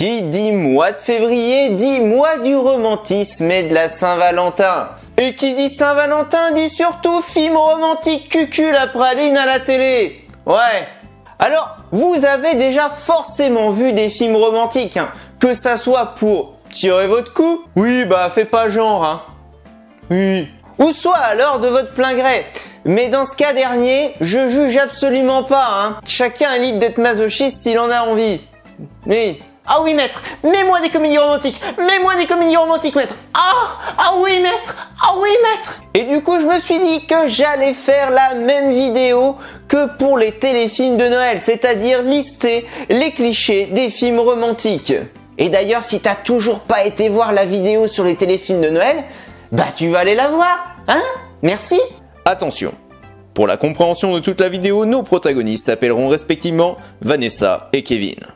Qui dit mois de février dit mois du romantisme et de la Saint-Valentin. Et qui dit Saint-Valentin dit surtout film romantique cucul la praline à la télé. Ouais. Alors, vous avez déjà forcément vu des films romantiques, hein, que ça soit pour tirer votre coup, oui bah fais pas genre, hein. Oui. Ou soit alors de votre plein gré. Mais dans ce cas dernier, je juge absolument pas, hein. Chacun est libre d'être masochiste s'il en a envie. Oui. Ah oui maître, mets-moi des comédies romantiques, mets-moi des comédies romantiques maître. Ah oui maître, ah oui maître. Et du coup je me suis dit que j'allais faire la même vidéo que pour les téléfilms de Noël, c'est-à-dire lister les clichés des films romantiques. Et d'ailleurs si t'as toujours pas été voir la vidéo sur les téléfilms de Noël, bah tu vas aller la voir, hein? Merci. Attention, pour la compréhension de toute la vidéo, nos protagonistes s'appelleront respectivement Vanessa et Kevin.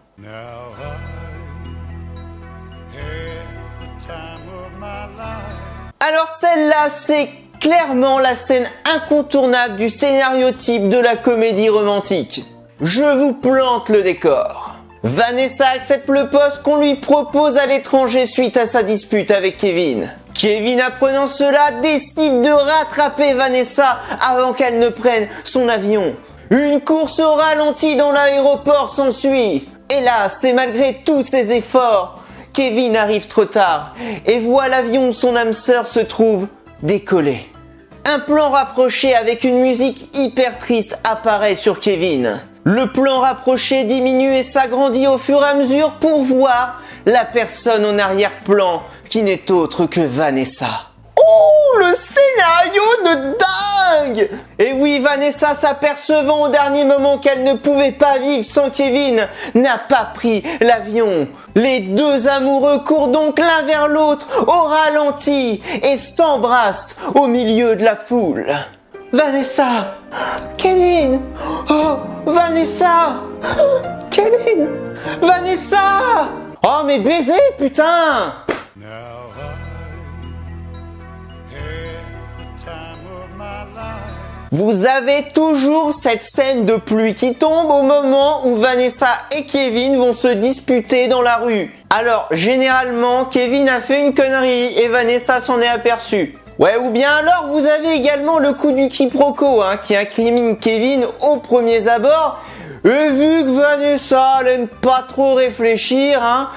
Alors celle-là, c'est clairement la scène incontournable du scénario type de la comédie romantique. Je vous plante le décor. Vanessa accepte le poste qu'on lui propose à l'étranger suite à sa dispute avec Kevin. Kevin, apprenant cela, décide de rattraper Vanessa avant qu'elle ne prenne son avion. Une course au ralenti dans l'aéroport s'ensuit. Hélas, et malgré tous ses efforts, Kevin arrive trop tard et voit l'avion où son âme sœur se trouve décoller. Un plan rapproché avec une musique hyper triste apparaît sur Kevin. Le plan rapproché diminue et s'agrandit au fur et à mesure pour voir la personne en arrière-plan qui n'est autre que Vanessa. Oh, le scénario de dingue! Et oui, Vanessa, s'apercevant au dernier moment qu'elle ne pouvait pas vivre sans Kevin, n'a pas pris l'avion. Les deux amoureux courent donc l'un vers l'autre au ralenti et s'embrassent au milieu de la foule. Vanessa! Kevin! Oh, Vanessa! Kevin! Vanessa! Oh, mais baiser, putain! Vous avez toujours cette scène de pluie qui tombe au moment où Vanessa et Kevin vont se disputer dans la rue. Alors, généralement, Kevin a fait une connerie et Vanessa s'en est aperçue. Ouais, ou bien alors vous avez également le coup du quiproquo, hein, qui incrimine Kevin aux premiers abords. Et vu que Vanessa, elle aime pas trop réfléchir, hein,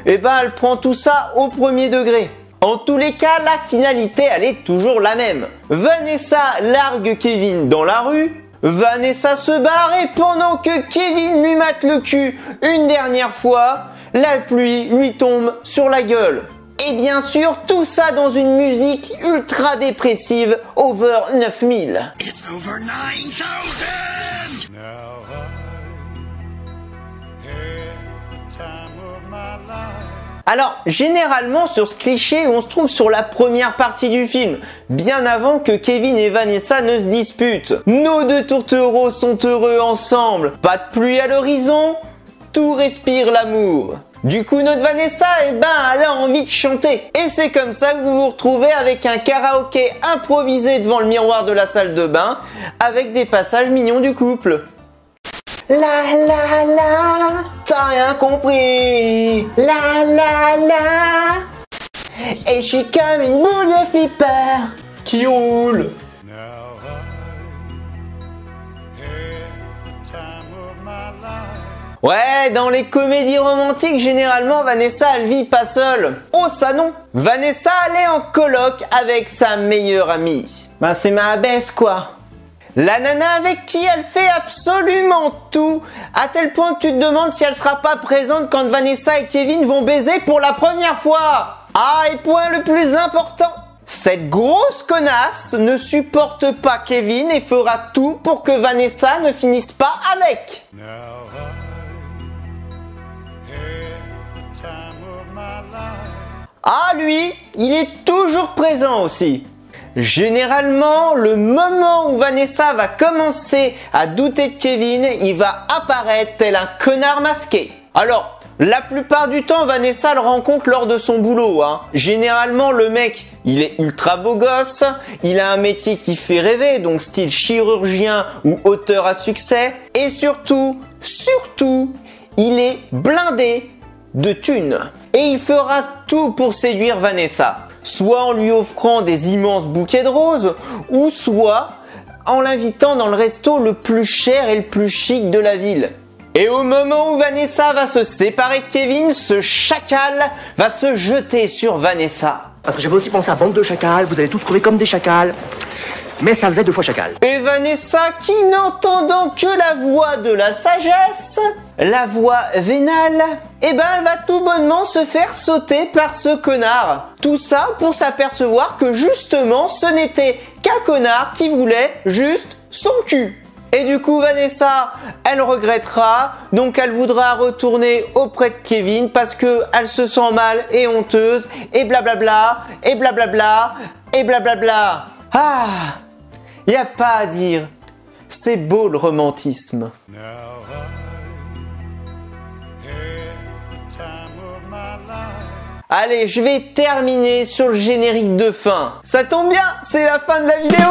et ben elle prend tout ça au premier degré. En tous les cas, la finalité, elle est toujours la même. Vanessa largue Kevin dans la rue. Vanessa se barre et pendant que Kevin lui mate le cul une dernière fois, la pluie lui tombe sur la gueule. Et bien sûr, tout ça dans une musique ultra dépressive over 9000. It's over 9000! Alors, généralement sur ce cliché, on se trouve sur la première partie du film, bien avant que Kevin et Vanessa ne se disputent. Nos deux tourtereaux sont heureux ensemble, pas de pluie à l'horizon, tout respire l'amour. Du coup, notre Vanessa, elle a envie de chanter. Et c'est comme ça que vous vous retrouvez avec un karaoké improvisé devant le miroir de la salle de bain, avec des passages mignons du couple. La la la, t'as rien compris. La la la, et je suis comme une boule de flipper qui roule. Ouais, dans les comédies romantiques, généralement, Vanessa, elle vit pas seule. Oh, ça non! Vanessa, elle est en coloc avec sa meilleure amie. Ben, c'est ma abaisse, quoi. La nana avec qui elle fait absolument tout, à tel point que tu te demandes si elle sera pas présente quand Vanessa et Kevin vont baiser pour la première fois. Ah, et point le plus important, cette grosse connasse ne supporte pas Kevin et fera tout pour que Vanessa ne finisse pas avec. Ah, lui, il est toujours présent aussi. Généralement, le moment où Vanessa va commencer à douter de Kevin, il va apparaître tel un connard masqué. Alors, la plupart du temps, Vanessa le rencontre lors de son boulot, hein. Généralement, le mec, il est ultra beau gosse, il a un métier qui fait rêver, donc style chirurgien ou auteur à succès. Et surtout, il est blindé de thunes. Et il fera tout pour séduire Vanessa. Soit en lui offrant des immenses bouquets de roses, ou soit en l'invitant dans le resto le plus cher et le plus chic de la ville. Et au moment où Vanessa va se séparer de Kevin, ce chacal va se jeter sur Vanessa. Parce que j'avais aussi pensé à bande de chacals, vous allez tous crever comme des chacals. Mais ça faisait 2 fois chacal. Et Vanessa, qui n'entendant que la voix de la sagesse, la voix vénale, eh ben elle va tout bonnement se faire sauter par ce connard. Tout ça pour s'apercevoir que justement ce n'était qu'un connard qui voulait juste son cul. Et du coup Vanessa, elle regrettera, donc elle voudra retourner auprès de Kevin parce que elle se sent mal et honteuse, et blablabla, et blablabla, et blablabla. Ah, y a pas à dire, c'est beau le romantisme. Allez, je vais terminer sur le générique de fin. Ça tombe bien, c'est la fin de la vidéo.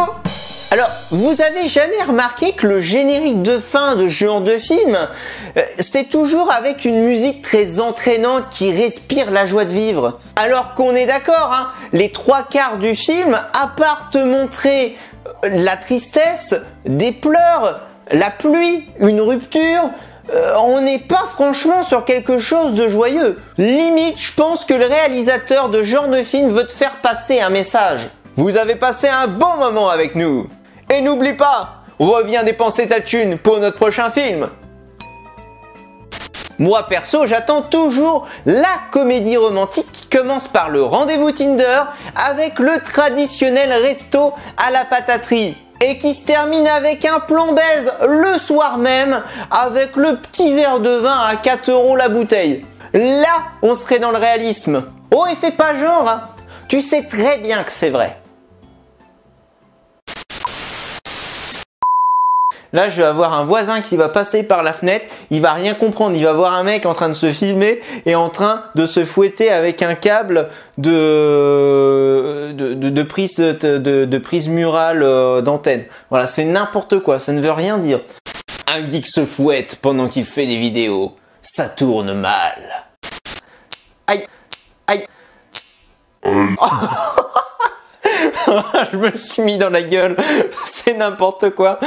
Alors, vous avez jamais remarqué que le générique de fin de ce genre de film, c'est toujours avec une musique très entraînante qui respire la joie de vivre. Alors qu'on est d'accord, hein, les 3/4 du film, à part te montrer la tristesse, des pleurs, la pluie, une rupture, on n'est pas franchement sur quelque chose de joyeux. Limite, je pense que le réalisateur de ce genre de film veut te faire passer un message. Vous avez passé un bon moment avec nous. Et n'oublie pas, reviens dépenser ta thune pour notre prochain film. Moi perso, j'attends toujours la comédie romantique qui commence par le rendez-vous Tinder avec le traditionnel resto à la pataterie et qui se termine avec un plan baise le soir même avec le petit verre de vin à 4 € la bouteille. Là, on serait dans le réalisme. Oh, et fais pas genre, hein. Tu sais très bien que c'est vrai. Là, je vais avoir un voisin qui va passer par la fenêtre, il va rien comprendre, il va voir un mec en train de se filmer et en train de se fouetter avec un câble de prise murale d'antenne. Voilà, c'est n'importe quoi, ça ne veut rien dire. Un geek se fouette pendant qu'il fait des vidéos, ça tourne mal. Aïe, aïe. Je me le suis mis dans la gueule, c'est n'importe quoi.